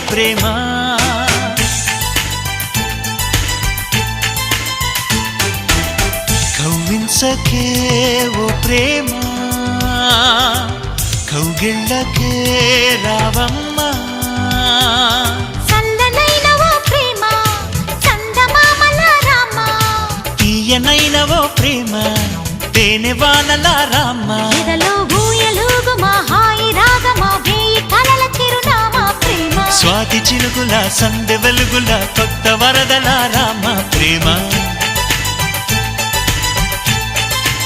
ప్రేమ కవ్వించకే ఓ ప్రేమ కౌగిళ్ళకే రావమ్మా చల్లనైన ఓ ప్రేమ చందమామల రామ తీయనైన ఓ ప్రేమ తేనె వానల రామ ఎదలో ఊయలుగు మా హాయి రాగమా వేయి కలల చిరునామా ప్రేమ స్వాతి చినుకుల సందె వెలుగుల కొత్త వరదల రామ ప్రేమ